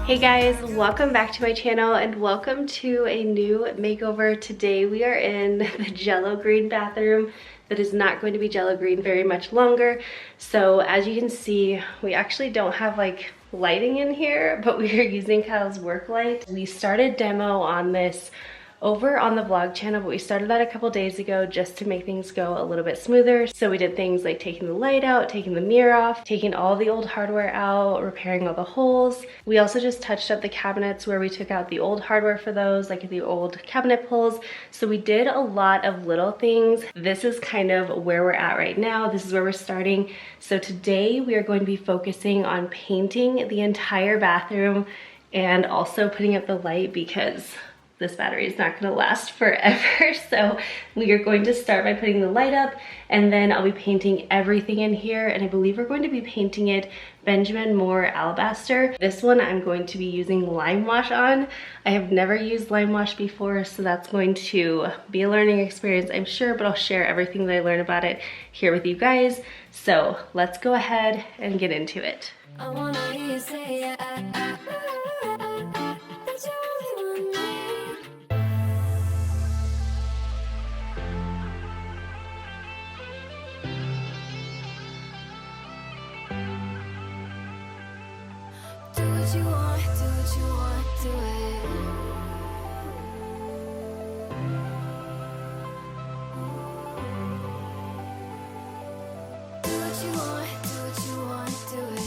Hey guys, welcome back to my channel and welcome to a new makeover. Today we are in the jello green bathroom that is not going to be jello green very much longer. So as you can see, we actually don't have like lighting in here, but we are using Kyle's work light. We started demo on this over on the vlog channel, but we started that a couple days ago just to make things go a little bit smoother. So we did things like taking the light out, taking the mirror off, taking all the old hardware out, repairing all the holes. We also just touched up the cabinets where we took out the old hardware for those, like the old cabinet pulls. So we did a lot of little things. This is kind of where we're at right now. This is where we're starting. So today we are going to be focusing on painting the entire bathroom and also putting up the light because this battery is not going to last forever. So we are going to start by putting the light up, and then I'll be painting everything in here, and I believe we're going to be painting it Benjamin Moore Alabaster. This one I'm going to be using lime wash on. I have never used lime wash before, so that's going to be a learning experience, I'm sure, but I'll share everything that I learned about it here with you guys. So let's go ahead and get into it. I wanna hear you say you want, do what you want, do it. Do what you want, do what you want, do it.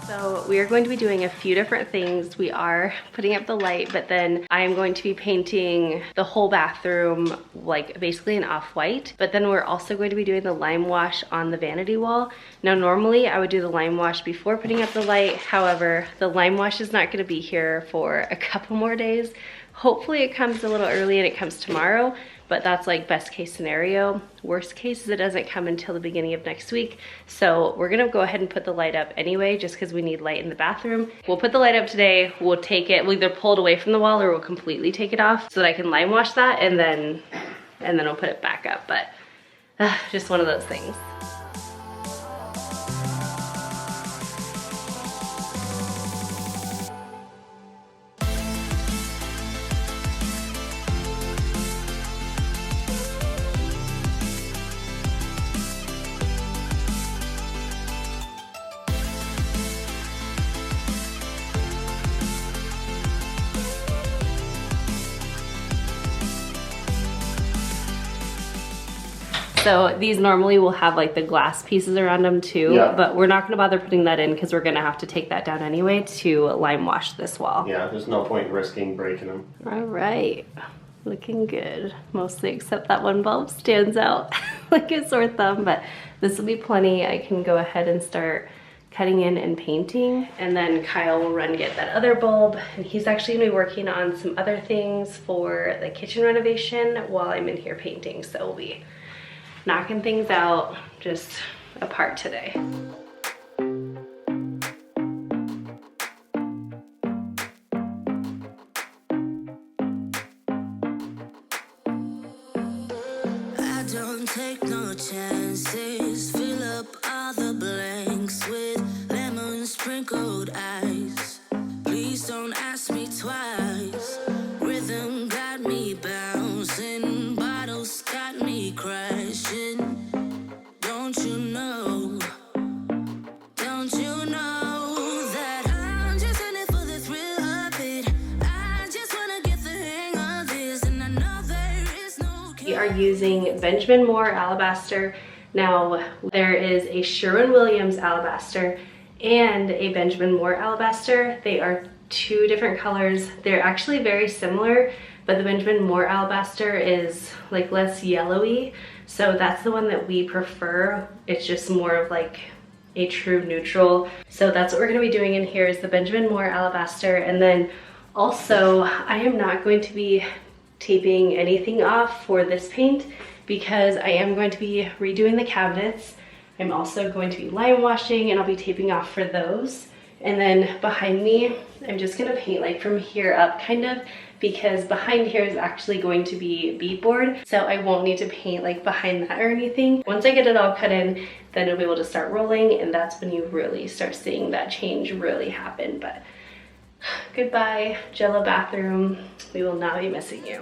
So we are going to be doing a few different things. We are putting up the light, but then I am going to be painting the whole bathroom, like basically an off-white. But then we're also going to be doing the lime wash on the vanity wall. Now normally I would do the lime wash before putting up the light. However, the lime wash is not going to be here for a couple more days. Hopefully it comes a little early and it comes tomorrow, but that's like best case scenario. Worst case is it doesn't come until the beginning of next week. So we're gonna go ahead and put the light up anyway, just because we need light in the bathroom. We'll put the light up today, we'll take it, we'll either pull it away from the wall or we'll completely take it off so that I can lime wash that, and then I'll put it back up. But just one of those things. So these normally will have like the glass pieces around them too, but we're not gonna bother putting that in because we're gonna have to take that down anyway to lime wash this wall. Yeah, there's no point risking breaking them. All right, looking good. Mostly except that one bulb stands out like a sore thumb, but this will be plenty. I can go ahead and start cutting in and painting, and then Kyle will run get that other bulb, and he's actually gonna be working on some other things for the kitchen renovation while I'm in here painting. So we'll be knocking things out just apart today. I don't take no chances, fill up all the blanks with lemon sprinkled ice. Please don't ask me twice. Rhythm got me bouncing, bottles got me crashing. Don't you know that I'm just in it for the thrill of it? I just wanna get the hang of this, and I know there is no. We are using Benjamin Moore Alabaster. Now there is a Sherwin-Williams Alabaster and a Benjamin Moore Alabaster. They are two different colors. They're actually very similar, but the Benjamin Moore Alabaster is like less yellowy, so that's the one that we prefer. It's just more of like a true neutral. So that's what we're gonna be doing in here is the Benjamin Moore Alabaster. And then also I am not going to be taping anything off for this paint because I am going to be redoing the cabinets. I'm also going to be lime washing, and I'll be taping off for those. And then behind me, I'm just gonna paint like from here up, kind of because behind here is actually going to be beadboard, so I won't need to paint like behind that or anything. Once I get it all cut in, then it'll be able to start rolling, and that's when you really start seeing that change really happen. But goodbye, Jello bathroom. We will not be missing you.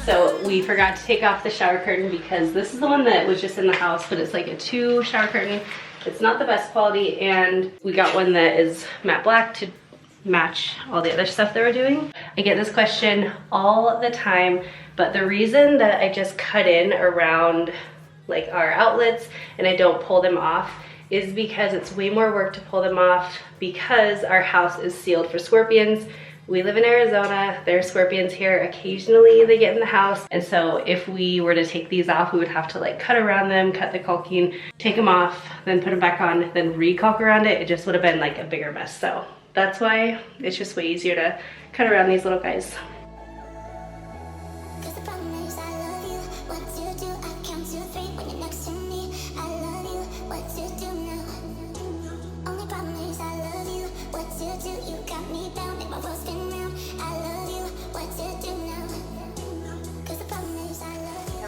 So we forgot to take off the shower curtain because this is the one that was just in the house, but it's like a 2 shower curtain. It's not the best quality, and we got one that is matte black to match all the other stuff that we're doing. I get this question all the time, but the reason that I just cut in around like our outlets and I don't pull them off is because it's way more work to pull them off because our house is sealed for scorpions. We live in Arizona, there are scorpions here. Occasionally they get in the house. And so if we were to take these off, we would have to like cut around them, cut the caulking, take them off, then put them back on, then re-caulk around it. It just would have been like a bigger mess. So that's why it's just way easier to cut around these little guys.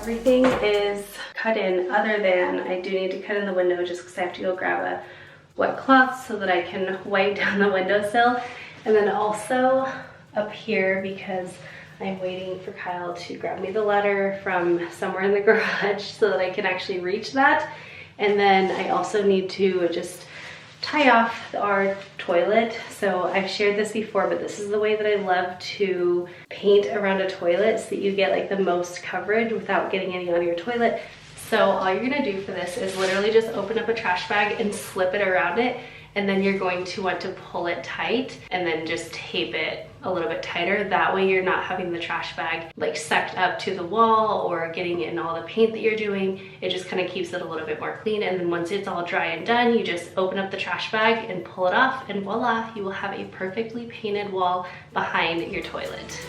Everything is cut in other than I do need to cut in the window just because I have to go grab a wet cloth so that I can wipe down the windowsill. And then also up here because I'm waiting for Kyle to grab me the ladder from somewhere in the garage so that I can actually reach that. And then I also need to just tie off our toilet. So I've shared this before, but this is the way that I love to paint around a toilet so that you get like the most coverage without getting any on your toilet. So all you're gonna do for this is literally just open up a trash bag and slip it around it, and then you're going to want to pull it tight and then just tape it a little bit tighter. That way you're not having the trash bag like sucked up to the wall or getting in all the paint that you're doing. It just kind of keeps it a little bit more clean. And then once it's all dry and done, you just open up the trash bag and pull it off, and voila, you will have a perfectly painted wall behind your toilet.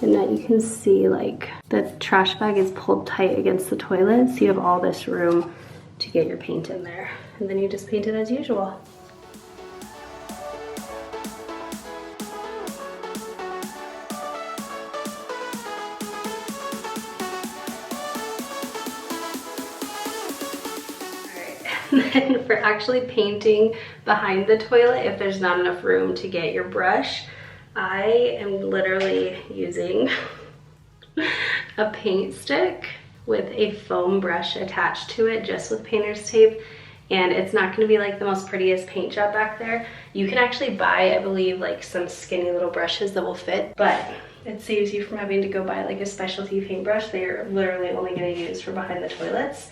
And that you can see like the trash bag is pulled tight against the toilet, so you have all this room to get your paint in there. And then you just paint it as usual. And then for actually painting behind the toilet, if there's not enough room to get your brush, I am literally using a paint stick with a foam brush attached to it just with painter's tape, and it's not going to be like the most prettiest paint job back there. You can actually buy, I believe, like some skinny little brushes that will fit, but it saves you from having to go buy like a specialty paintbrush that you're literally only going to use for behind the toilets,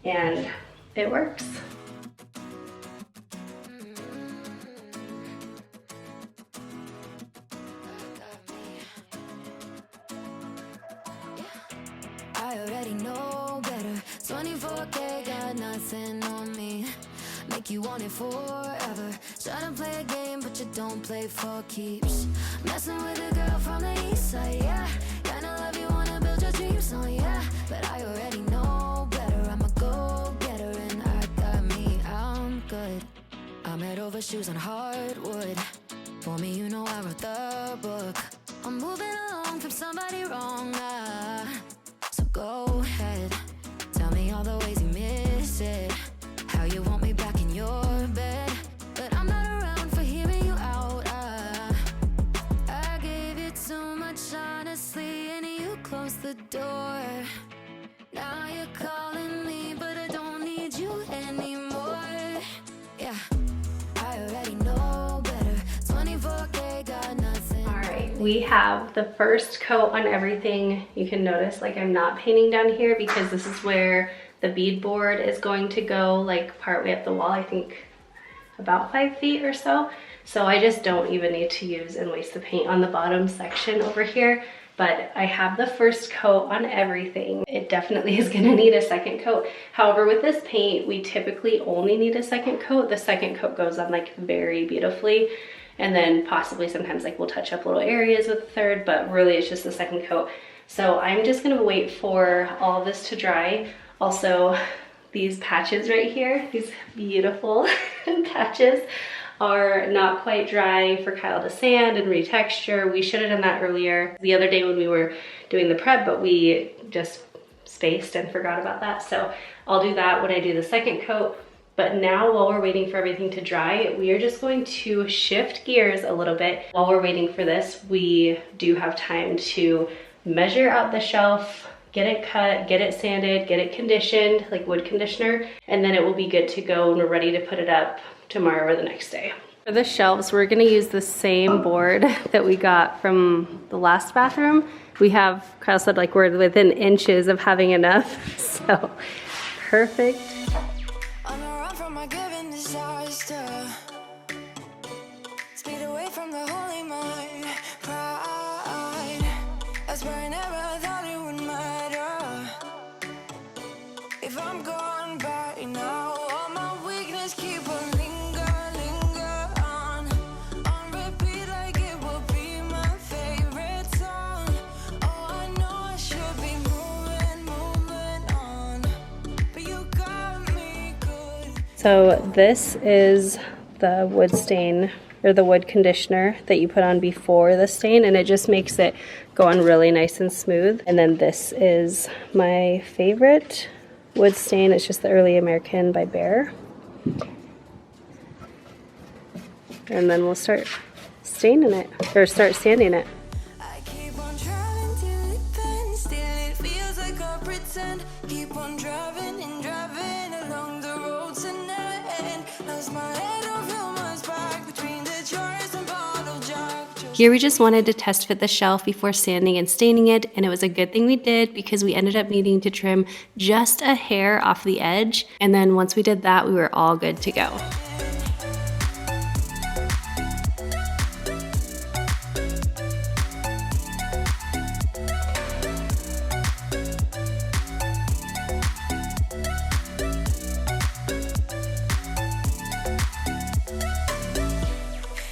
and it works. I already know better. 24K got nothing on me. Make you want it forever. Try to play a game, but you don't play for keeps. Messing with a girl from the east side, yeah. Kinda love you, wanna build your dreams on, yeah. But I already know better. I'm a go-getter and I got me, I'm good. I'm head over shoes on hardwood. For me, you know I wrote the book. I'm moving along from somebody wrong, so go ahead, tell me all the ways you miss it, how you want me back in your bed, but I'm not around for hearing you out. I gave you too much honestly, and you closed the door. Now you're calling me, but I don't need you anymore. Yeah, I already know better. 24K got nothing. All right, we have the first coat on everything. You can notice like I'm not painting down here because this is where the bead board is going to go, like partway up the wall, I think about 5 feet or so. So I just don't even need to use and waste the paint on the bottom section over here. But I have the first coat on everything. It definitely is gonna need a second coat. However, with this paint, we typically only need a second coat. The second coat goes on like very beautifully. And then possibly sometimes like we'll touch up little areas with the third, but really it's just the second coat. So I'm just gonna wait for all of this to dry. Also, these patches right here, these beautiful patches, are not quite dry for Kyle to sand and retexture. We should have done that earlier the other day when we were doing the prep, but we just spaced and forgot about that. So I'll do that when I do the second coat. But now while we're waiting for everything to dry, we are just going to shift gears a little bit. While we're waiting for this, we do have time to measure out the shelf, get it cut, get it sanded, get it conditioned, like wood conditioner, and then it will be good to go and we're ready to put it up tomorrow or the next day. For the shelves, we're gonna use the same board that we got from the last bathroom. We have, Kyle said like we're within inches of having enough, so perfect. On the run from my given disaster, speed away from the holy mind, pride. That's where I never thought it would matter. If I'm gone by now, all my weakness keep on linger on repeat like it will be my favorite song. Oh, I know I should be moving on, but you got me good. So this is the wood stain or the wood conditioner that you put on before the stain, and it just makes it go on really nice and smooth. And then this is my favorite wood stain. It's just the Early American by Bear. And then we'll start staining it, or start sanding it. I keep on driving till it bends, still it feels like I pretend. Keep on driving and driving along the road tonight. Lost my head over my back between the jars and bottle jack. Here we just wanted to test fit the shelf before sanding and staining it, and it was a good thing we did because we ended up needing to trim just a hair off the edge, and then once we did that, we were all good to go.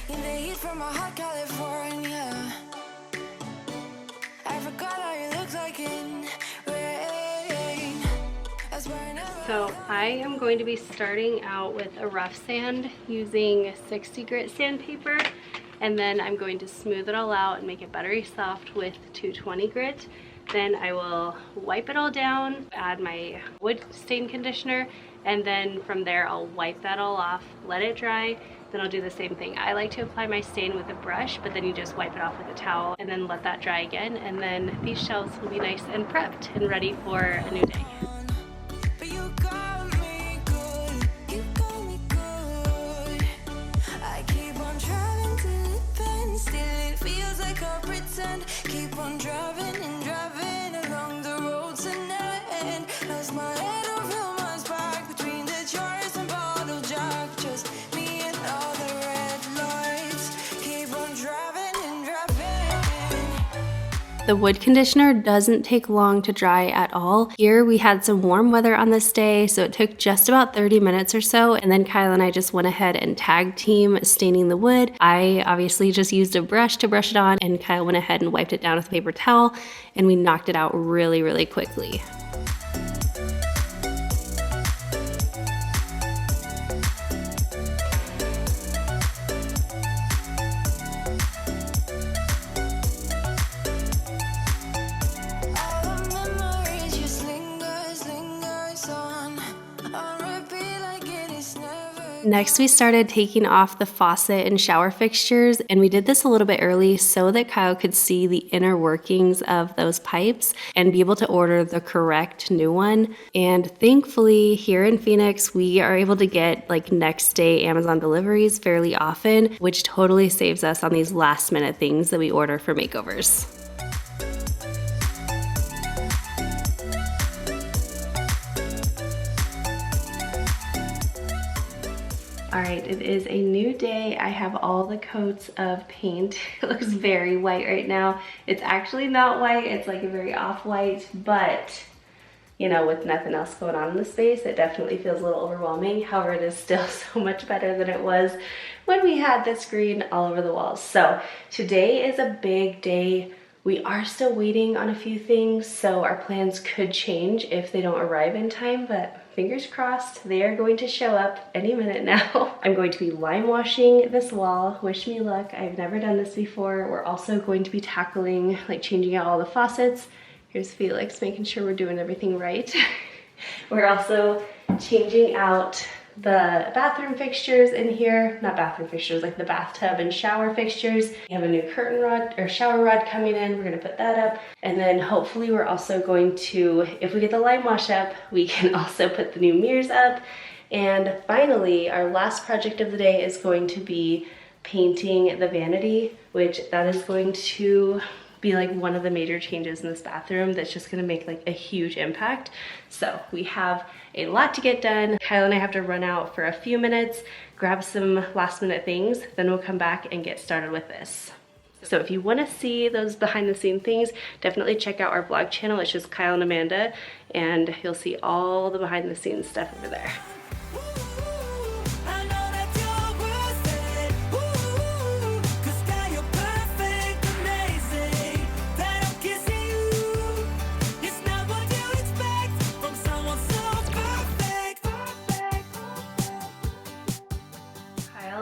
In the heat from my hot California, I forgot how you look like in rain. That's where I never. So I am going to be starting out with a rough sand using 60 grit sandpaper, and then I'm going to smooth it all out and make it buttery soft with 220 grit. Then I will wipe it all down, add my wood stain conditioner, and then from there I'll wipe that all off, let it dry. Then I'll do the same thing. I like to apply my stain with a brush, but then you just wipe it off with a towel and then let that dry again. And then these shelves will be nice and prepped and ready for a new day. But you got me good, you got me good. I keep on driving till it bends, still it feels like I pretend. Keep on driving and driving along the road tonight. Lost my head over my back between the jars and bottle jack. Just me and all the red lights. Keep on driving and driving. The wood conditioner doesn't take long to dry at all. Here we had some warm weather on this day, so it took just about 30 minutes or so, and then Kyle and I just went ahead and tag team staining the wood. I obviously just used a brush to brush it on, and Kyle went ahead and wiped it down with a paper towel, and we knocked it out really, really quickly. All the memories just lingers on repeat like it is never. Next, we started taking off the faucet and shower fixtures, and we did this a little bit early so that Kyle could see the inner workings of those pipes and be able to order the correct new one. And thankfully, here in Phoenix, we are able to get like next day Amazon deliveries fairly often, which totally saves us on these last minute things that we order for makeovers. All right, it is a new day. I have all the coats of paint. It looks very white right now. It's actually not white, it's like a very off-white, but you know, with nothing else going on in the space, it definitely feels a little overwhelming. However, it is still so much better than it was when we had this green all over the walls. So today is a big day. We are still waiting on a few things, so our plans could change if they don't arrive in time, but fingers crossed, they are going to show up any minute now. I'm going to be lime washing this wall. Wish me luck. I've never done this before. We're also going to be tackling, like changing out all the faucets. Here's Felix making sure we're doing everything right. We're also changing out the bathroom fixtures in here. Not bathroom fixtures, like the bathtub and shower fixtures. We have a new curtain rod or shower rod coming in. We're gonna put that up. And then hopefully we're also going to, if we get the lime wash up, we can also put the new mirrors up. And finally, our last project of the day is going to be painting the vanity, which that is going to be like one of the major changes in this bathroom that's just gonna make like a huge impact. So we have a lot to get done. Kyle and I have to run out for a few minutes, grab some last minute things, then we'll come back and get started with this. So if you wanna see those behind the scene things, definitely check out our vlog channel. It's just Kyle and Amanda, and you'll see all the behind the scenes stuff over there.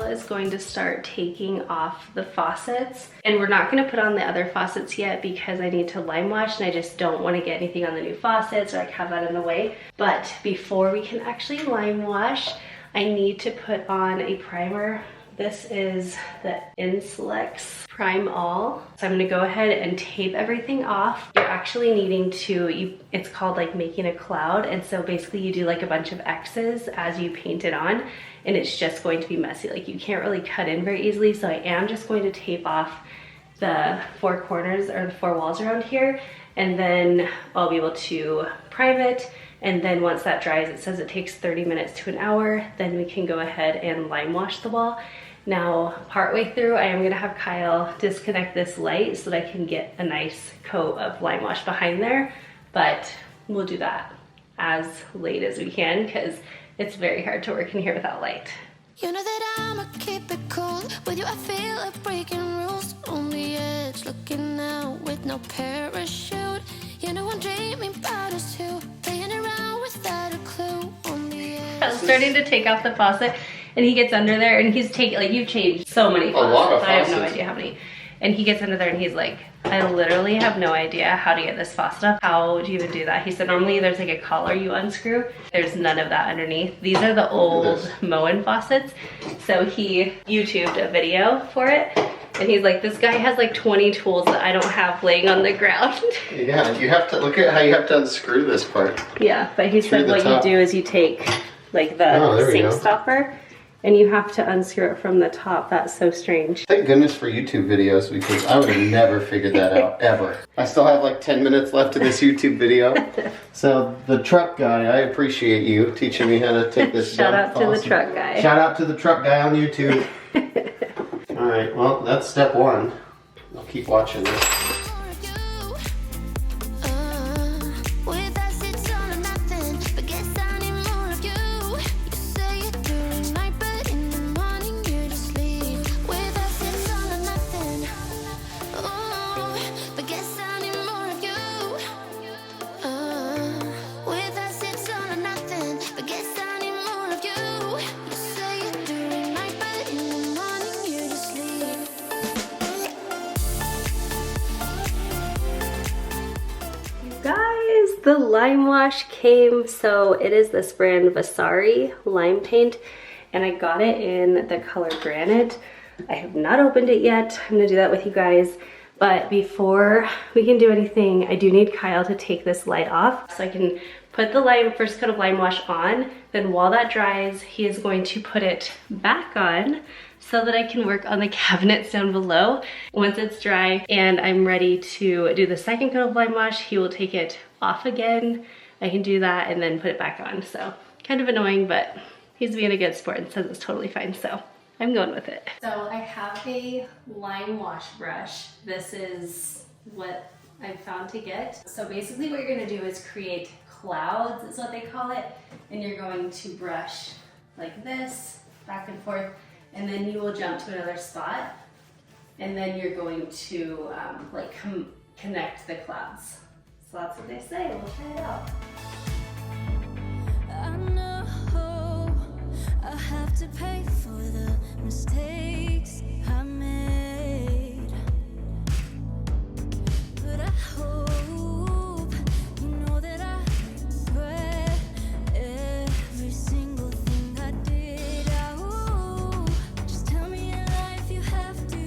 Is going to start taking off the faucets, and we're not going to put on the other faucets yet because I need to lime wash and I just don't want to get anything on the new faucets or like have that in the way. But before we can actually lime wash, I need to put on a primer. This is the Inselex Prime All. So I'm gonna go ahead and tape everything off. You're actually needing to, it's called like making a cloud. And so basically you do like a bunch of X's as you paint it on, and it's just going to be messy. Like you can't really cut in very easily. So I am just going to tape off the four corners or the four walls around here. And then I'll be able to prime it. And then once that dries, it says it takes 30 minutes to an hour. Then we can go ahead and lime wash the wall. Now, partway through, I am gonna have Kyle disconnect this light so that I can get a nice coat of lime wash behind there, but we'll do that as late as we can because it's very hard to work in here without light. You know that I'ma keep it cool. With you I feel like breaking rules. On the edge, looking out with no parachute. You know I'm dreaming about us two, playing around without a clue. On the edge. I was starting to take off the faucet, and he gets under there, and he's taking, like, you've changed so many faucets. A lot of I have no faucets. idea how many. And he gets under there, and he's like, I literally have no idea how to get this faucet up. How do you even do that? He said, normally there's like a collar you unscrew. There's none of that underneath. These are the old Moen faucets. So he YouTubed a video for it. And he's like, this guy has like 20 tools that I don't have laying on the ground. Yeah, you have to look at how you have to unscrew this part. Yeah, but he said what you do is you take like the sink stopper and you have to unscrew it from the top. That's so strange. Thank goodness for YouTube videos, because I would have never figured that out, ever. I still have like 10 minutes left of this YouTube video. So the truck guy, I appreciate you teaching me how to take this Shout dumb out to the faucet. truck guy. Shout out to the truck guy on YouTube. All right, well, that's step one. I'll keep watching this. The lime wash came, so it is this brand Vasari lime paint, and I got it in the color Granite. I have not opened it yet. I'm gonna do that with you guys, but before we can do anything, I do need Kyle to take this light off so I can put the first coat of lime wash on. Then while that dries, he is going to put it back on so that I can work on the cabinets down below. Once it's dry and I'm ready to do the second coat of lime wash, he will take it off again. I can do that and then put it back on. So kind of annoying, but He's being a good sport and says it's totally fine, so I'm going with it. So I have a line wash brush. This is what I've found to get. So basically what you're gonna do is create clouds, is what they call it, and you're going to brush like this, back and forth, and then you will jump to another spot, and then you're going to connect the clouds. So that's what they say. We'll try it out. I know I have to pay for the mistakes I made, but I hope you know that I regret every single thing I did. Oh, just tell me in life you have to.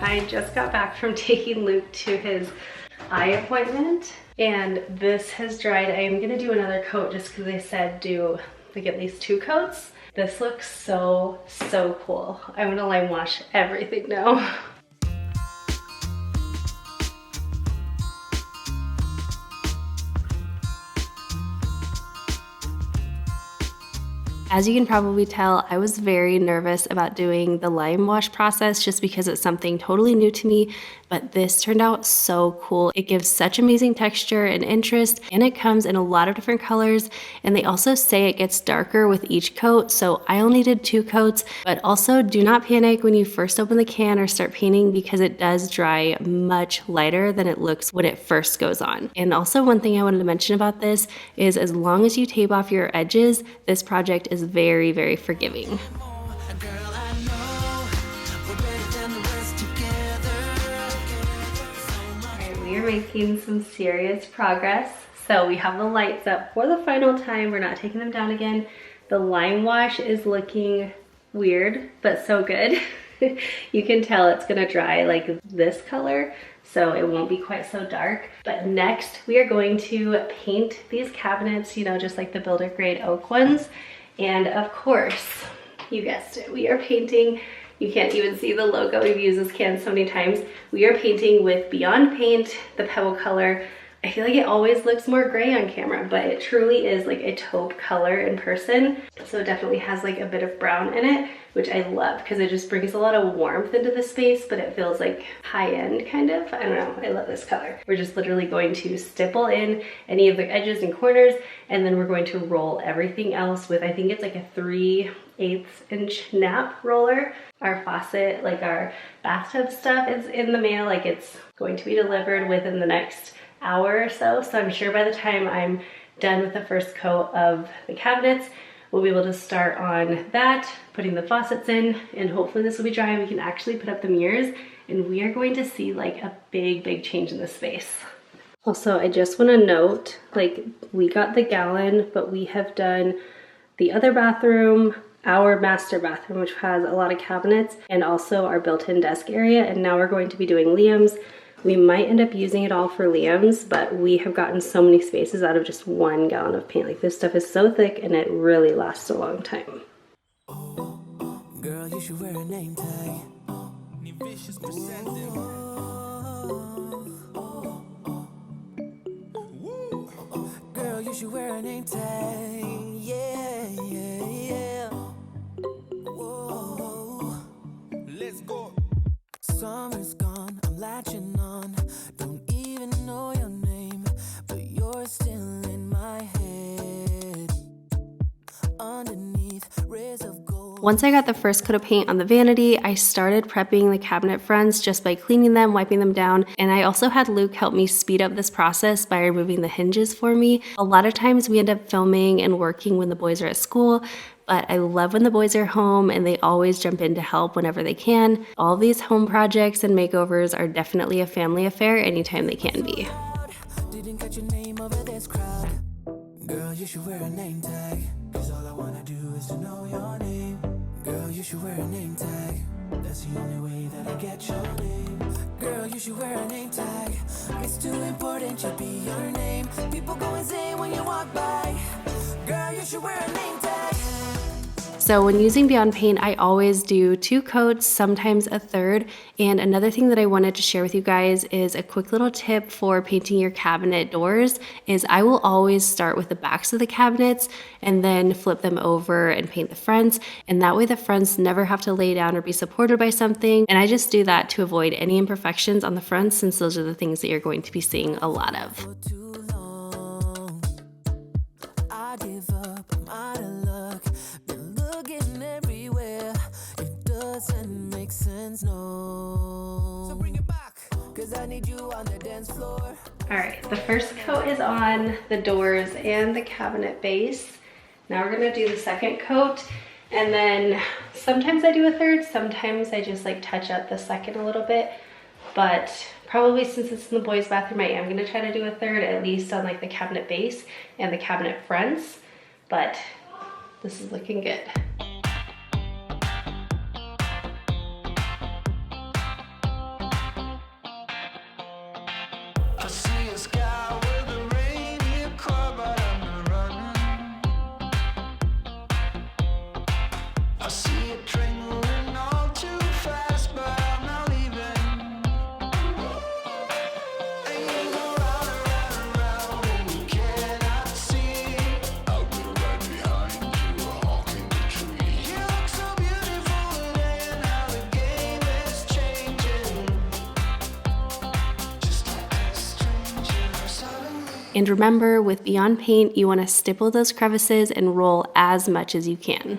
I just got back from taking Luke to his eye appointment, and this has dried. I am gonna do another coat just because they said do like at least 2 coats. This looks so cool. I'm gonna line wash everything now. As you can probably tell, I was very nervous about doing the lime wash process just because it's something totally new to me, but this turned out so cool. It gives such amazing texture and interest, and it comes in a lot of different colors, and they also say it gets darker with each coat, so I only did 2 coats, but also do not panic when you first open the can or start painting because it does dry much lighter than it looks when it first goes on. And also one thing I wanted to mention about this is as long as you tape off your edges, this project is very forgiving. Alright, we are making some serious progress. So we have the lights up for the final time. We're not taking them down again. The lime wash is looking weird, but so good. You can tell it's gonna dry like this color, so it won't be quite so dark. But next we are going to paint these cabinets, you know, just like the builder grade oak ones. And of course, you guessed it, we are painting. You can't even see the logo. We've used this can so many times. We are painting with Beyond Paint, the Pebble color. I feel like it always looks more gray on camera, but it truly is like a taupe color in person. So it definitely has like a bit of brown in it, which I love because it just brings a lot of warmth into the space, but it feels like high-end kind of. I don't know, I love this color. We're just literally going to stipple in any of the edges and corners, and then we're going to roll everything else with, I think it's like a 3/8 inch nap roller. Our faucet, like our bathtub stuff is in the mail, like it's going to be delivered within the next hour or so. So I'm sure by the time I'm done with the first coat of the cabinets, we'll be able to start on that, putting the faucets in, and hopefully this will be dry and we can actually put up the mirrors, and we are going to see like a big change in the space. Also, I just want to note, like, we got the gallon, but we have done the other bathroom, our master bathroom, which has a lot of cabinets, and also our built-in desk area, and now we're going to be doing Liam's. We might end up using it all for Liam's, but we have gotten so many spaces out of just 1 gallon of paint. Like, this stuff is so thick and it really lasts a long time. Girl, you should wear a name tag. Girl, you should wear a name tag. Yeah. Whoa. Let's go. Summer's gone, I'm latching on. Don't even know your name, but you're still in my head. Underneath rays of gold. Once I got the first coat of paint on the vanity, I started prepping the cabinet fronts just by cleaning them, wiping them down, and I also had Luke help me speed up this process by removing the hinges for me. A lot of times we end up filming and working when the boys are at school, but I love when the boys are home and they always jump in to help whenever they can. All these home projects and makeovers are definitely a family affair anytime they can be. Didn't catch your name over this crowd. Girl, you should wear a name tag. Cause all I wanna do is to know your name. Girl, you should wear a name tag. That's the only way that I get your name. Girl, you should wear a name tag. It's too important to be your name. People go insane when you walk by. Girl, you should wear a name tag. So when using Beyond Paint, I always do 2 coats, sometimes a third. And another thing that I wanted to share with you guys is a quick little tip for painting your cabinet doors is I will always start with the backs of the cabinets and then flip them over and paint the fronts. And that way the fronts never have to lay down or be supported by something. And I just do that to avoid any imperfections on the fronts, since those are the things that you're going to be seeing a lot of. Give up, I'm out of luck. Been looking everywhere. It doesn't make sense, no. So bring it back, 'cause I need you on the dance floor. All right, the first coat is on the doors and the cabinet base. Now we're gonna do the second coat, and then sometimes I do a third, sometimes I just like touch up the second a little bit, but probably since it's in the boys' bathroom, I am gonna try to do a third, at least on like the cabinet base and the cabinet fronts, but this is looking good. I see a sky with a reindeer car, but I'm not running. I see a train moving all too fast, but I'm not leaving. And you go round and round and round, and you cannot see. I'll be right behind you, honking the tree. You look so beautiful today, and now the game is changing. Just like a stranger suddenly. And remember, with Beyond Paint, you wanna stipple those crevices and roll as much as you can.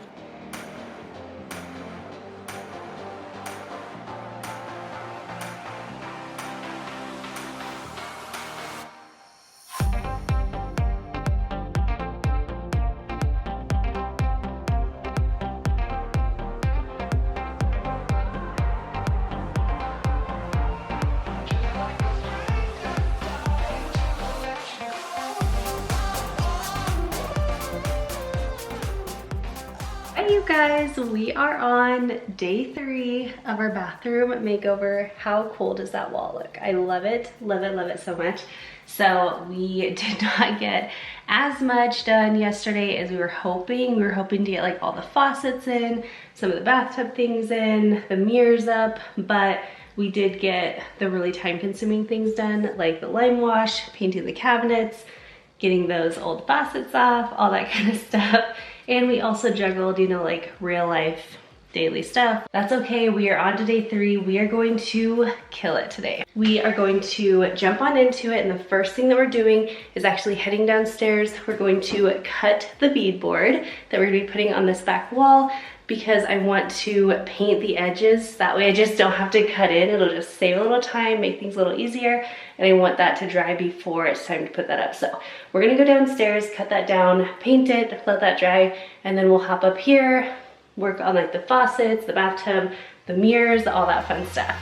Hi you guys, we are on day 3 of our bathroom makeover. How cool does that wall look? I love it, love it, love it so much. So we did not get as much done yesterday as we were hoping. We were hoping to get like all the faucets in, some of the bathtub things in, the mirrors up, but we did get the really time-consuming things done, like the lime wash, painting the cabinets, getting those old faucets off, all that kind of stuff. And we also juggled, you know, like real life daily stuff. That's okay, we are on to day 3. We are going to kill it today. We are going to jump on into it, and the first thing that we're doing is actually heading downstairs. We're going to cut the bead board that we're gonna be putting on this back wall, because I want to paint the edges. That way I just don't have to cut in. It'll just save a little time, make things a little easier, and I want that to dry before it's time to put that up. So we're gonna go downstairs, cut that down, paint it, let that dry, and then we'll hop up here, work on like the faucets, the bathtub, the mirrors, all that fun stuff.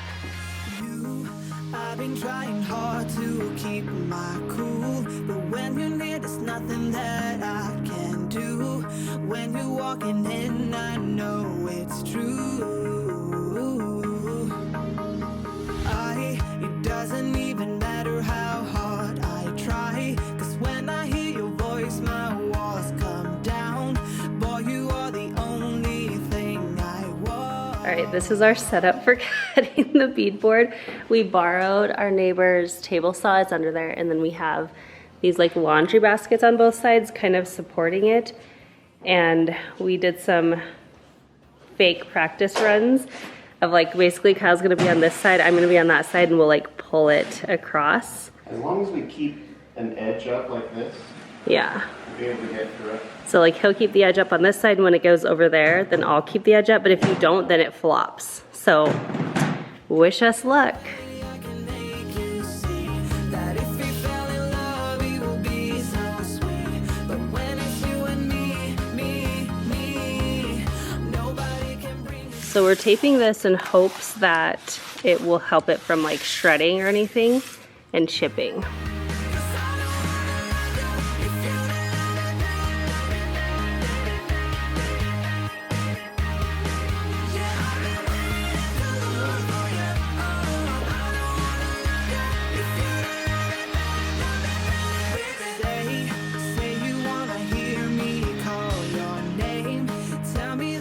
I've been trying hard to keep my cool, but when you're near, there's nothing that I can do. When you're walking in, I know it's true. It doesn't even matter how hard I try, 'cause when I hear your voice, my walls come down. Boy, you are the only thing I want. All right, this is our setup for cutting the bead board. We borrowed our neighbor's table saw, it's under there, and then we have these like laundry baskets on both sides kind of supporting it. And we did some fake practice runs of like, basically Kyle's gonna be on this side, I'm gonna be on that side, and we'll like pull it across. As long as we keep an edge up like this, Yeah. we'll be able to get through it. So like he'll keep the edge up on this side, and when it goes over there, then I'll keep the edge up, but if you don't, then it flops. So wish us luck. I can make you see that if we fell in love, it will be so sweet. But when it's you and me, nobody can bring us. So we're taping this in hopes that it will help it from like shredding or anything and chipping. Say you wanna hear me call your name. Tell me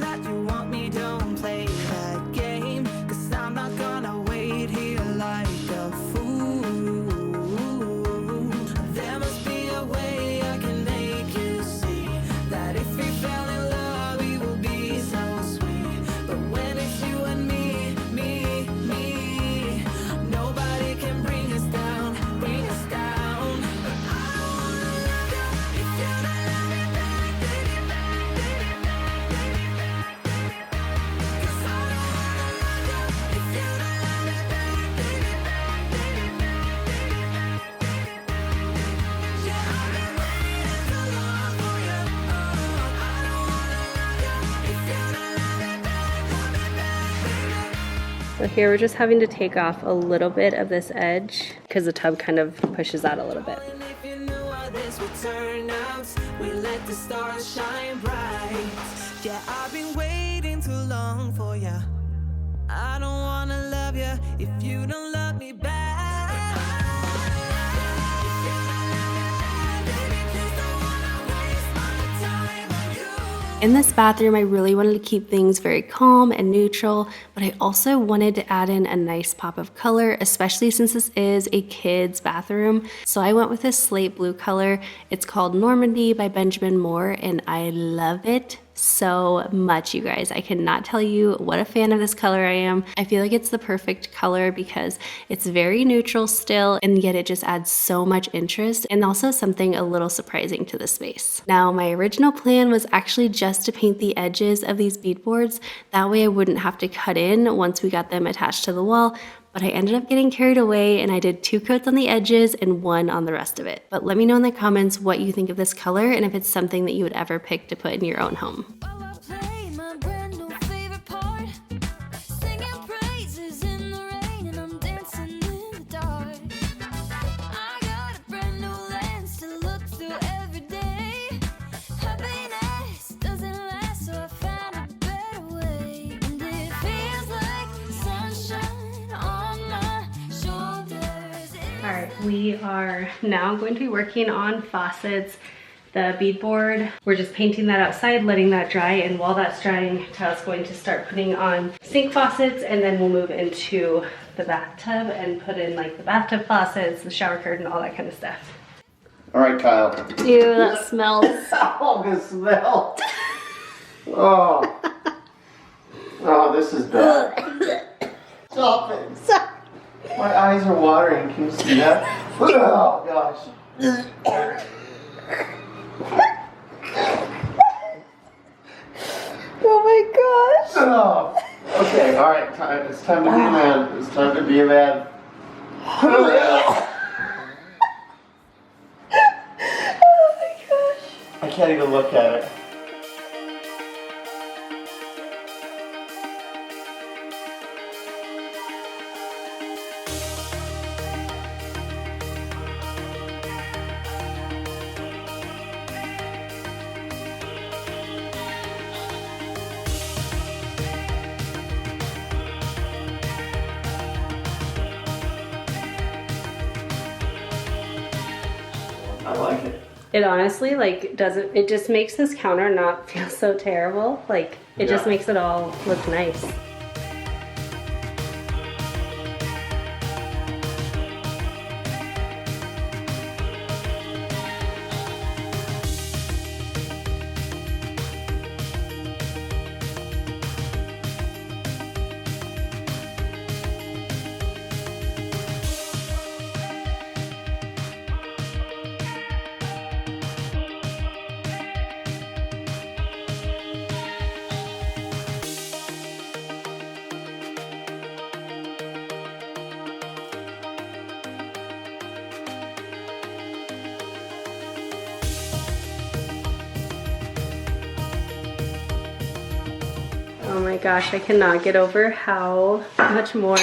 So here we're just having to take off a little bit of this edge because the tub kind of pushes out a little bit. If you knew how this would turn out, we let the stars shine bright. Yeah, I've been waiting too long for ya. I don't wanna love ya if you don't love me back. In this bathroom, I really wanted to keep things very calm and neutral, but I also wanted to add in a nice pop of color, especially since this is a kid's bathroom. So I went with this slate blue color. It's called Normandy by Benjamin Moore, and I love it so much, you guys. I cannot tell you what a fan of this color I am. I feel like it's the perfect color because it's very neutral still, and yet it just adds so much interest and also something a little surprising to the space. Now, my original plan was actually just to paint the edges of these beadboards. That way I wouldn't have to cut in once we got them attached to the wall, but I ended up getting carried away and I did 2 coats on the edges and 1 on the rest of it. But let me know in the comments what you think of this color and if it's something that you would ever pick to put in your own home. We are now going to be working on faucets. The beadboard, we're just painting that outside, letting that dry, and while that's drying, Kyle's going to start putting on sink faucets, and then we'll move into the bathtub and put in like the bathtub faucets, the shower curtain, all that kind of stuff. All right, Kyle. Ew, that smells. Oh, the smell. Oh. Oh, this is bad. Stop it. My eyes are watering. Can you see that? Oh, gosh. Oh my gosh. Oh. Okay, all right. It's time to be a man. It's time to be a man. Oh my gosh. I can't even look at it. I like it. It honestly like doesn't, it just makes this counter not feel so terrible. Like it just makes it all look nice. Oh my gosh, I cannot get over how much more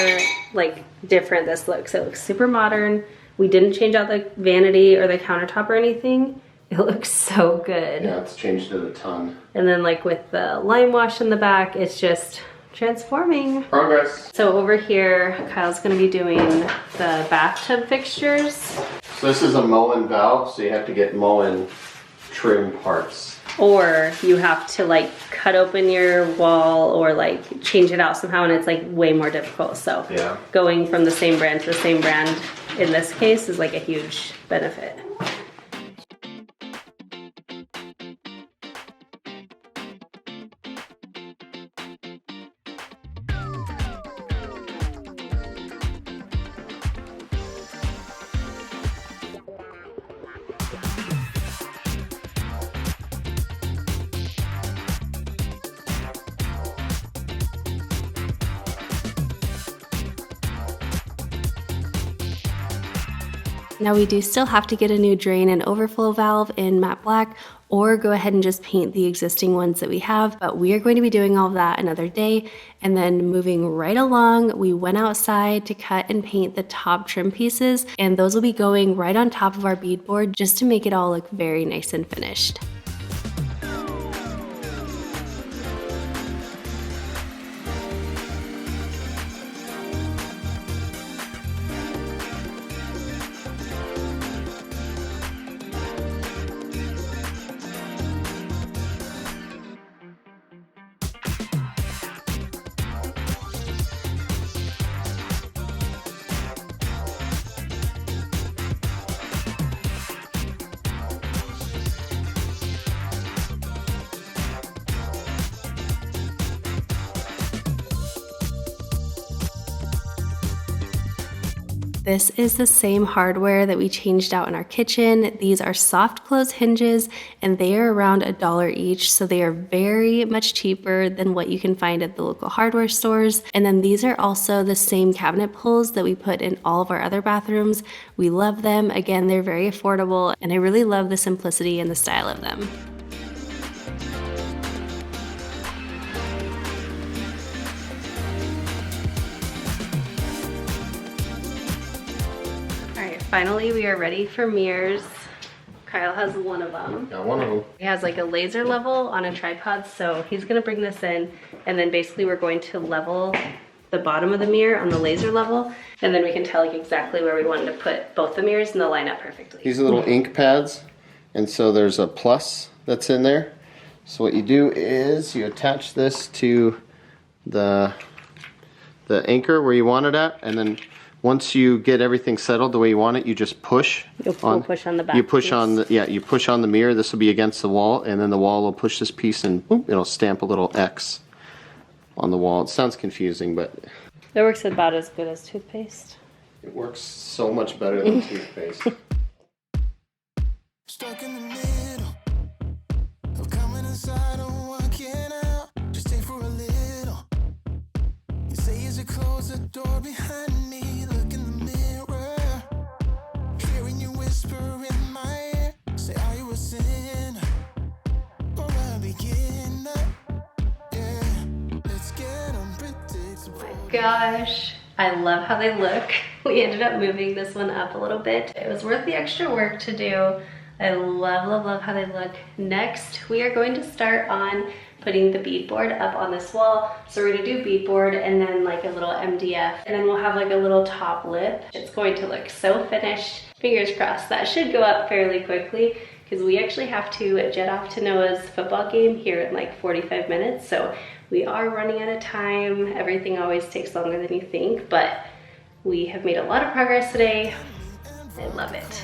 like different this looks. It looks super modern. We didn't change out the vanity or the countertop or anything. It looks so good. Yeah, it's changed it a ton. And then like with the lime wash in the back, it's just transforming. Progress. So over here, Kyle's gonna be doing the bathtub fixtures. So this is a Moen valve, so you have to get Moen trim parts. Or you have to like cut open your wall or like change it out somehow, and it's like way more difficult. So yeah, going from the same brand to the same brand in this case is like a huge benefit. Now we do still have to get a new drain and overflow valve in matte black, or go ahead and just paint the existing ones that we have, but we are going to be doing all of that another day. And then moving right along, we went outside to cut and paint the top trim pieces, and those will be going right on top of our bead board just to make it all look very nice and finished. This is the same hardware that we changed out in our kitchen. These are soft close hinges and they are around $1 each, so they are very much cheaper than what you can find at the local hardware stores. And then these are also the same cabinet pulls that we put in all of our other bathrooms. We love them. Again, they're very affordable and I really love the simplicity and the style of them. Finally, we are ready for mirrors. Kyle has one of them. Got one of them. He has like a laser level on a tripod, so he's gonna bring this in, and then basically we're going to level the bottom of the mirror on the laser level, and then we can tell like exactly where we wanted to put both the mirrors, and they'll line up perfectly. These are little ink pads, and so there's a plus that's in there. So what you do is you attach this to the anchor where you want it at, and then once you get everything settled the way you want it, you just push. You'll push on the back. You push piece. on the you push on the mirror. This will be against the wall, and then the wall will push this piece, and boom, it'll stamp a little X on the wall. It sounds confusing, but it works about as good as toothpaste. It works so much better than toothpaste. Stuck in the middle of coming inside and walking out. Just stay for a little. You say as you close the door behind me. Look in the mirror, hearing you whisper in my ear. Say, are you a sinner or a beginner? Yeah, let's get unpredictable. Oh my gosh, I love how they look. We ended up moving this one up a little bit. It was worth the extra work to do. I love, love, love how they look. Next, we are going to start on putting the bead board up on this wall. So we're gonna do bead board and then like a little MDF, and then we'll have like a little top lip. It's going to look so finished. Fingers crossed. That should go up fairly quickly because we actually have to jet off to Noah's football game here in like 45 minutes. So we are running out of time. Everything always takes longer than you think, but we have made a lot of progress today. I love it.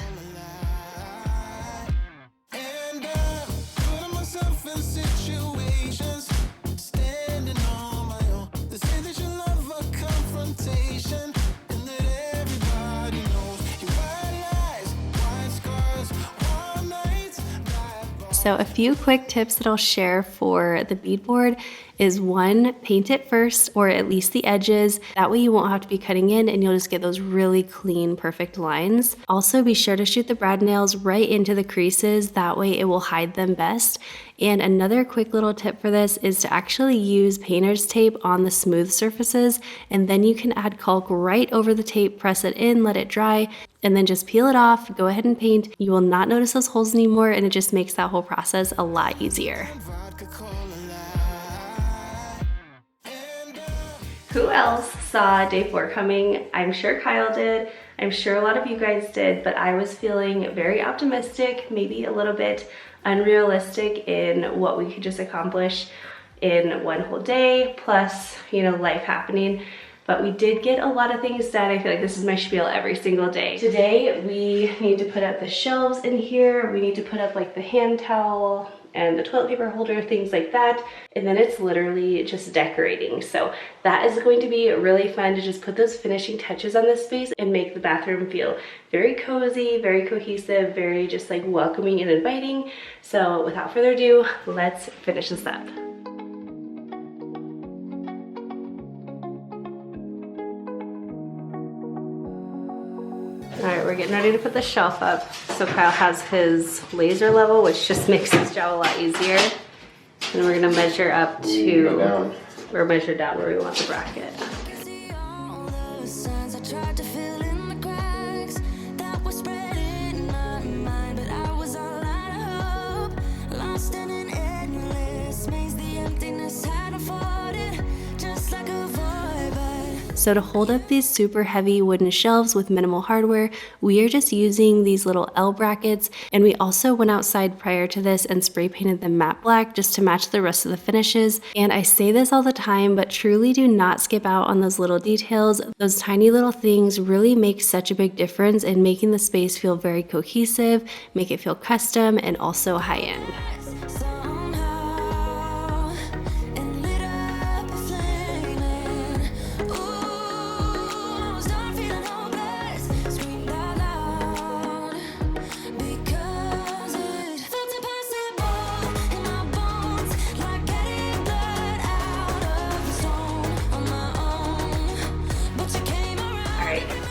So a few quick tips that I'll share for the bead board is one, paint it first, or at least the edges. That way you won't have to be cutting in and you'll just get those really clean, perfect lines. Also be sure to shoot the brad nails right into the creases. That way it will hide them best. And another quick little tip for this is to actually use painter's tape on the smooth surfaces, and then you can add caulk right over the tape, press it in, let it dry, and then just peel it off, go ahead and paint. You will not notice those holes anymore, and it just makes that whole process a lot easier. Who else saw day 4 coming? I'm sure Kyle did. I'm sure a lot of you guys did, but I was feeling very optimistic, maybe a little bit unrealistic in what we could just accomplish in one whole day, plus, you know, life happening. But we did get a lot of things done. I feel like this is my spiel every single day. Today, we need to put up the shelves in here. We need to put up like the hand towel and the toilet paper holder, things like that. And then it's literally just decorating. So that is going to be really fun to just put those finishing touches on this space and make the bathroom feel very cozy, very cohesive, very just like welcoming and inviting. So without further ado, let's finish this up. All right, we're getting ready to put the shelf up. So Kyle has his laser level, which just makes his job a lot easier. And we're gonna measure up to, or measure down where we want the bracket. So to hold up these super heavy wooden shelves with minimal hardware, we are just using these little L brackets, and we also went outside prior to this and spray painted them matte black just to match the rest of the finishes. And I say this all the time, but truly do not skip out on those little details. Those tiny little things really make such a big difference in making the space feel very cohesive, make it feel custom, and also high-end.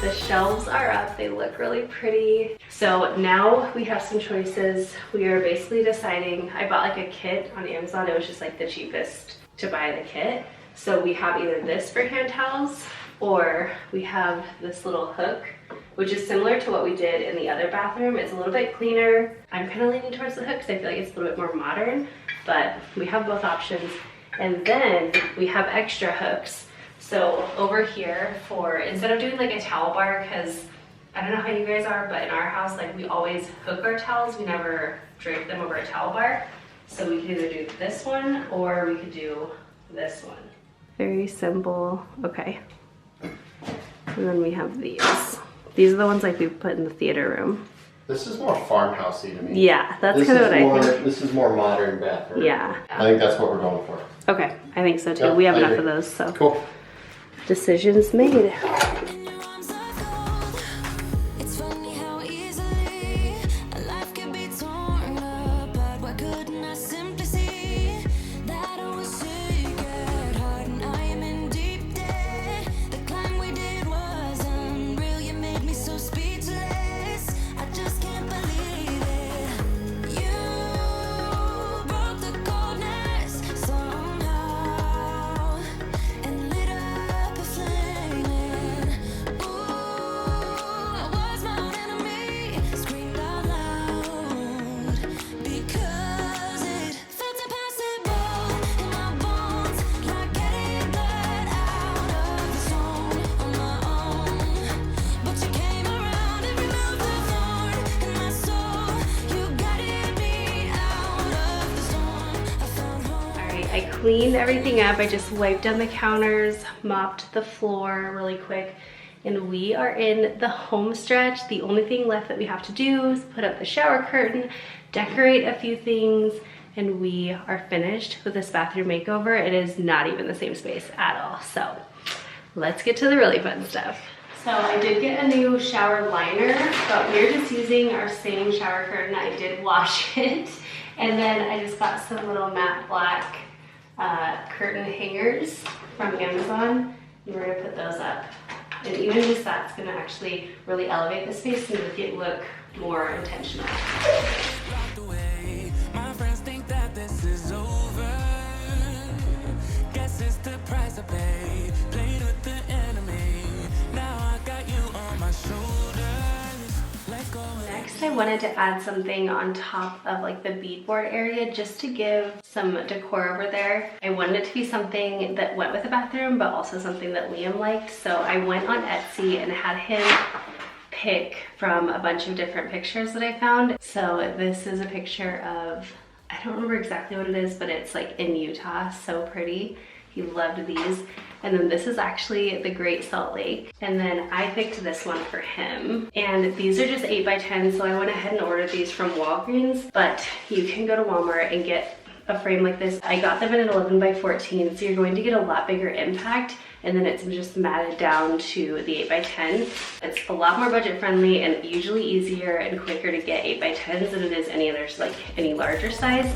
The shelves are up, they look really pretty. So now we have some choices. We are basically deciding, I bought like a kit on Amazon, it was just like the cheapest to buy the kit. So we have either this for hand towels, or we have this little hook, which is similar to what we did in the other bathroom. It's a little bit cleaner. I'm kind of leaning towards the hook because I feel like it's a little bit more modern, but we have both options. And then we have extra hooks. So over here for, instead of doing like a towel bar, because I don't know how you guys are, but in our house, like we always hook our towels. We never drape them over a towel bar. So we could either do this one or we could do this one. Very simple. Okay. And then we have these. These are the ones like we put in the theater room. This is more farmhousey to me. Yeah, that's kind of what I think. This is more modern bathroom. Yeah. I think that's what we're going for. Okay, I think so too. Yep, we have I enough agree. of those, so. Cool. Decisions made. I cleaned everything up. I just wiped down the counters, mopped the floor really quick, and we are in the home stretch. The only thing left that we have to do is put up the shower curtain, decorate a few things, and we are finished with this bathroom makeover. It is not even the same space at all. So let's get to the really fun stuff. So I did get a new shower liner, but we're just using our same shower curtain. I did wash it. And then I just got some little matte black curtain hangers from Amazon. And we're gonna put those up. And even just that's gonna actually really elevate the space and make it look more intentional. My friends think that this is over. Guess it's the price I pay. Played with the enemy. Now I got you on my shoulders. Let go. Next, I wanted to add something on top of like the beadboard area just to give some decor over there. I wanted it to be something that went with the bathroom, but also something that Liam liked. So I went on Etsy and had him pick from a bunch of different pictures that I found. So this is a picture of, I don't remember exactly what it is, but it's like in Utah, so pretty. He loved these. And then this is actually the Great Salt Lake. And then I picked this one for him. And these are just 8x10, so I went ahead and ordered these from Walgreens, but you can go to Walmart and get a frame like this. I got them in an 11x14, so you're going to get a lot bigger impact, and then it's just matted down to the 8x10. It's a lot more budget friendly and usually easier and quicker to get 8x10s than it is any other, like any larger size.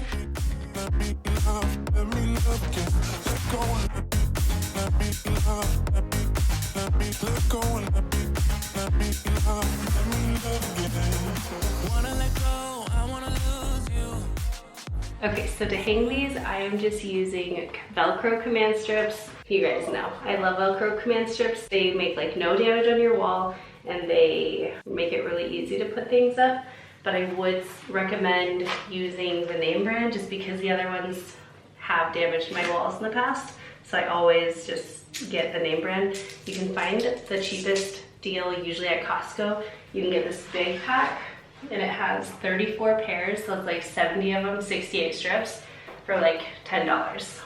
Okay, so to hang these, I am just using Velcro command strips. You guys know, I love Velcro command strips. They make like no damage on your wall and they make it really easy to put things up. But I would recommend using the name brand just because the other ones have damaged my walls in the past. So I always just get the name brand. You can find the cheapest deal usually at Costco. You can get this big pack and it has 34 pairs, so it's like 70 of them, 68 strips for like $10.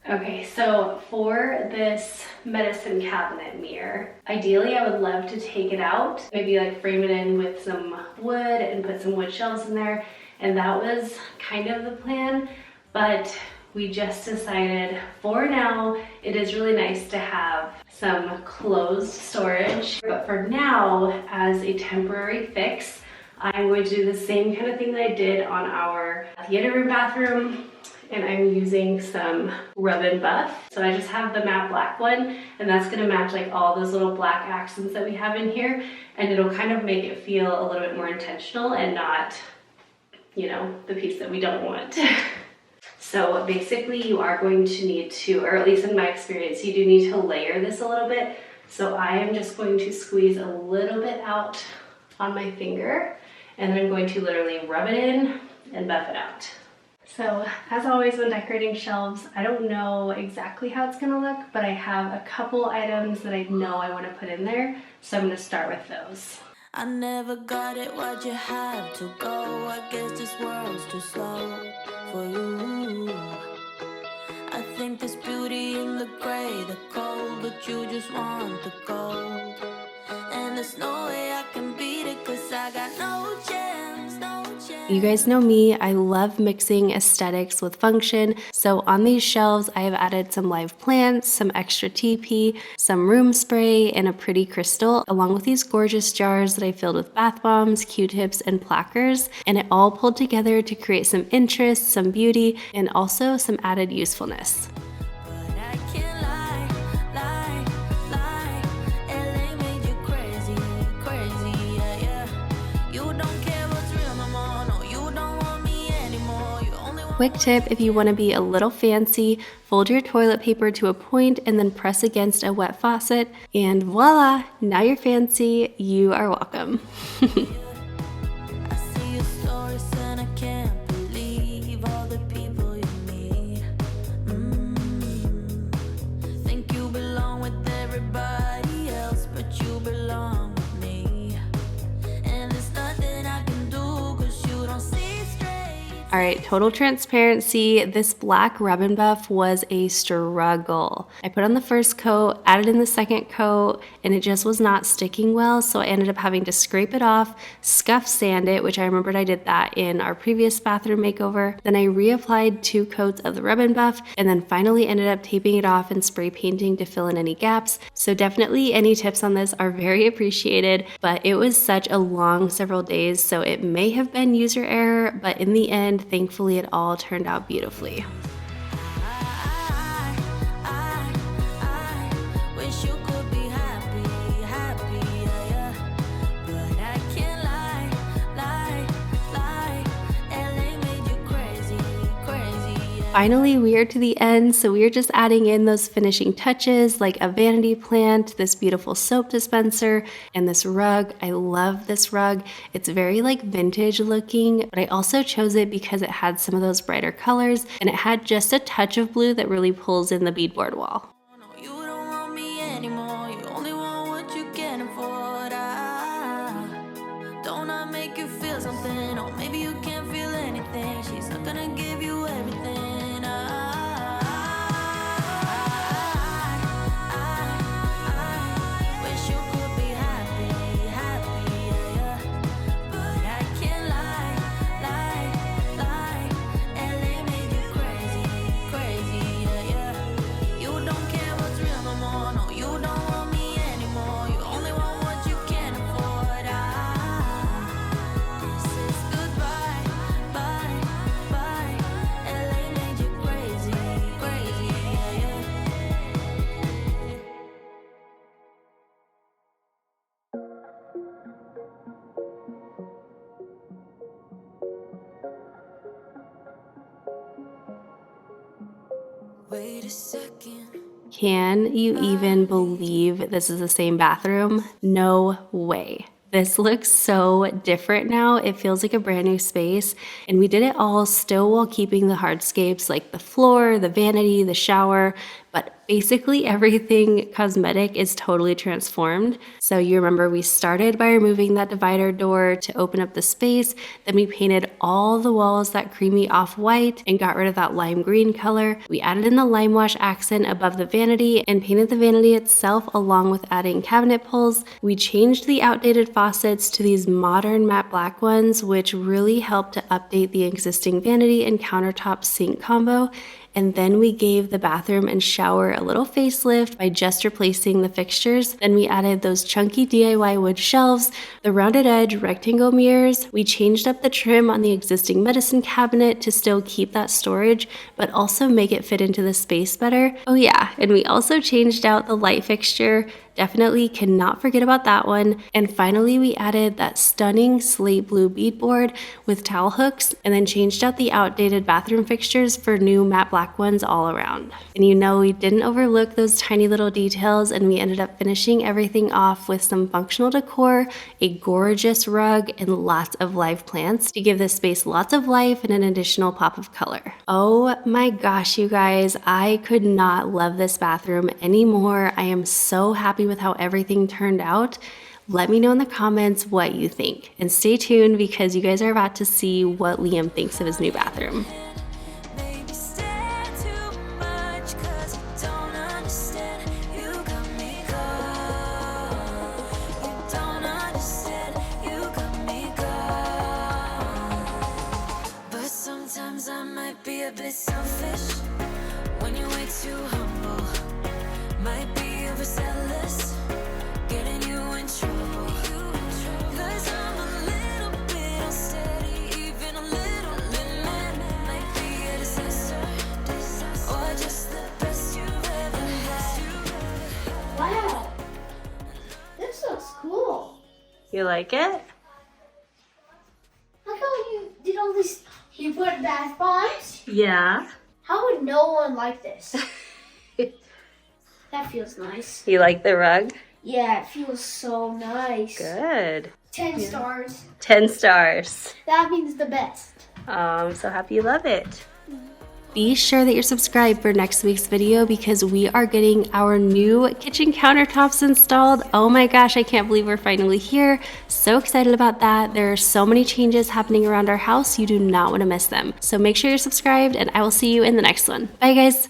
Okay, so for this medicine cabinet mirror, ideally I would love to take it out, maybe like frame it in with some wood and put some wood shelves in there, and that was kind of the plan, but we just decided for now it is really nice to have some closed storage, but for now, as a temporary fix, I'm going to do the same kind of thing that I did on our theater room bathroom, and I'm using some rub and buff. So I just have the matte black one, and that's gonna match like all those little black accents that we have in here, and it'll kind of make it feel a little bit more intentional and not, you know, the piece that we don't want. So basically you are going to need to, or at least in my experience, you do need to layer this a little bit. So I am just going to squeeze a little bit out on my finger, and then I'm going to literally rub it in and buff it out. So as always when decorating shelves, I don't know exactly how it's gonna look, but I have a couple items that I know I wanna put in there. So I'm gonna start with those. I never got it, why'd you have to go? I guess this world's too slow for you. I think there's beauty in the gray, the cold, but you just want the gold. And there's no way I can beat it, cause I got no chance, no chance. You guys know me, I love mixing aesthetics with function. So on these shelves, I have added some live plants, some extra TP, some room spray, and a pretty crystal, along with these gorgeous jars that I filled with bath bombs, Q-tips, and plackers. And it all pulled together to create some interest, some beauty, and also some added usefulness. Quick tip, if you want to be a little fancy, fold your toilet paper to a point and then press against a wet faucet, and voila, now you're fancy. You are welcome. All right, total transparency, this black rub and buff was a struggle. I put on the first coat, added in the second coat, and it just was not sticking well, so I ended up having to scrape it off, scuff sand it, which I remembered I did that in our previous bathroom makeover. Then I reapplied 2 coats of the rub and buff, and then finally ended up taping it off and spray painting to fill in any gaps. So definitely any tips on this are very appreciated, but it was such a long several days, so it may have been user error, but in the end, thankfully it all turned out beautifully. Finally, we are to the end, so we are just adding in those finishing touches like a vanity plant, this beautiful soap dispenser, and this rug. I love this rug. It's very like vintage looking, but I also chose it because it had some of those brighter colors and it had just a touch of blue that really pulls in the beadboard wall. Wait a second. Can you even believe this is the same bathroom? No way. This looks so different now. It feels like a brand new space. And we did it all still while keeping the hardscapes like the floor, the vanity, the shower, but basically everything cosmetic is totally transformed. So you remember we started by removing that divider door to open up the space. Then we painted all the walls that creamy off-white and got rid of that lime green color. We added in the lime wash accent above the vanity and painted the vanity itself along with adding cabinet pulls. We changed the outdated faucets to these modern matte black ones, which really helped to update the existing vanity and countertop sink combo. And then we gave the bathroom and shower a little facelift by just replacing the fixtures. Then we added those chunky DIY wood shelves, the rounded edge rectangle mirrors. We changed up the trim on the existing medicine cabinet to still keep that storage, but also make it fit into the space better. Oh yeah, and we also changed out the light fixture. Definitely cannot forget about that one. And finally, we added that stunning slate blue beadboard with towel hooks and then changed out the outdated bathroom fixtures for new matte black ones all around. And you know, we didn't overlook those tiny little details, and we ended up finishing everything off with some functional decor, a gorgeous rug, and lots of live plants to give this space lots of life and an additional pop of color. Oh my gosh, you guys, I could not love this bathroom anymore. I am so happy with how everything turned out. Let me know in the comments what you think, and stay tuned because you guys are about to see what Liam thinks of his new bathroom. Maybe stare too much 'cause you don't understand. You got me gone. You don't understand. You got me gone. But sometimes I might be a bit selfish when you're way too humble. Might be overzealous, getting you in trouble. 'Cause I'm a little bit unsteady, even a little bit. Might be a disaster, or just the best you've ever had. Wow, this looks cool. You like it? How come you did all this? You put bath bombs? Yeah. How would no one like this? That feels nice. You like the rug? Yeah, it feels so nice. Good. 10 stars. 10 stars. That means the best. I'm so happy you love it. Be sure that you're subscribed for next week's video because we are getting our new kitchen countertops installed. Oh my gosh, I can't believe we're finally here. So excited about that. There are so many changes happening around our house. You do not want to miss them. So make sure you're subscribed and I will see you in the next one. Bye guys.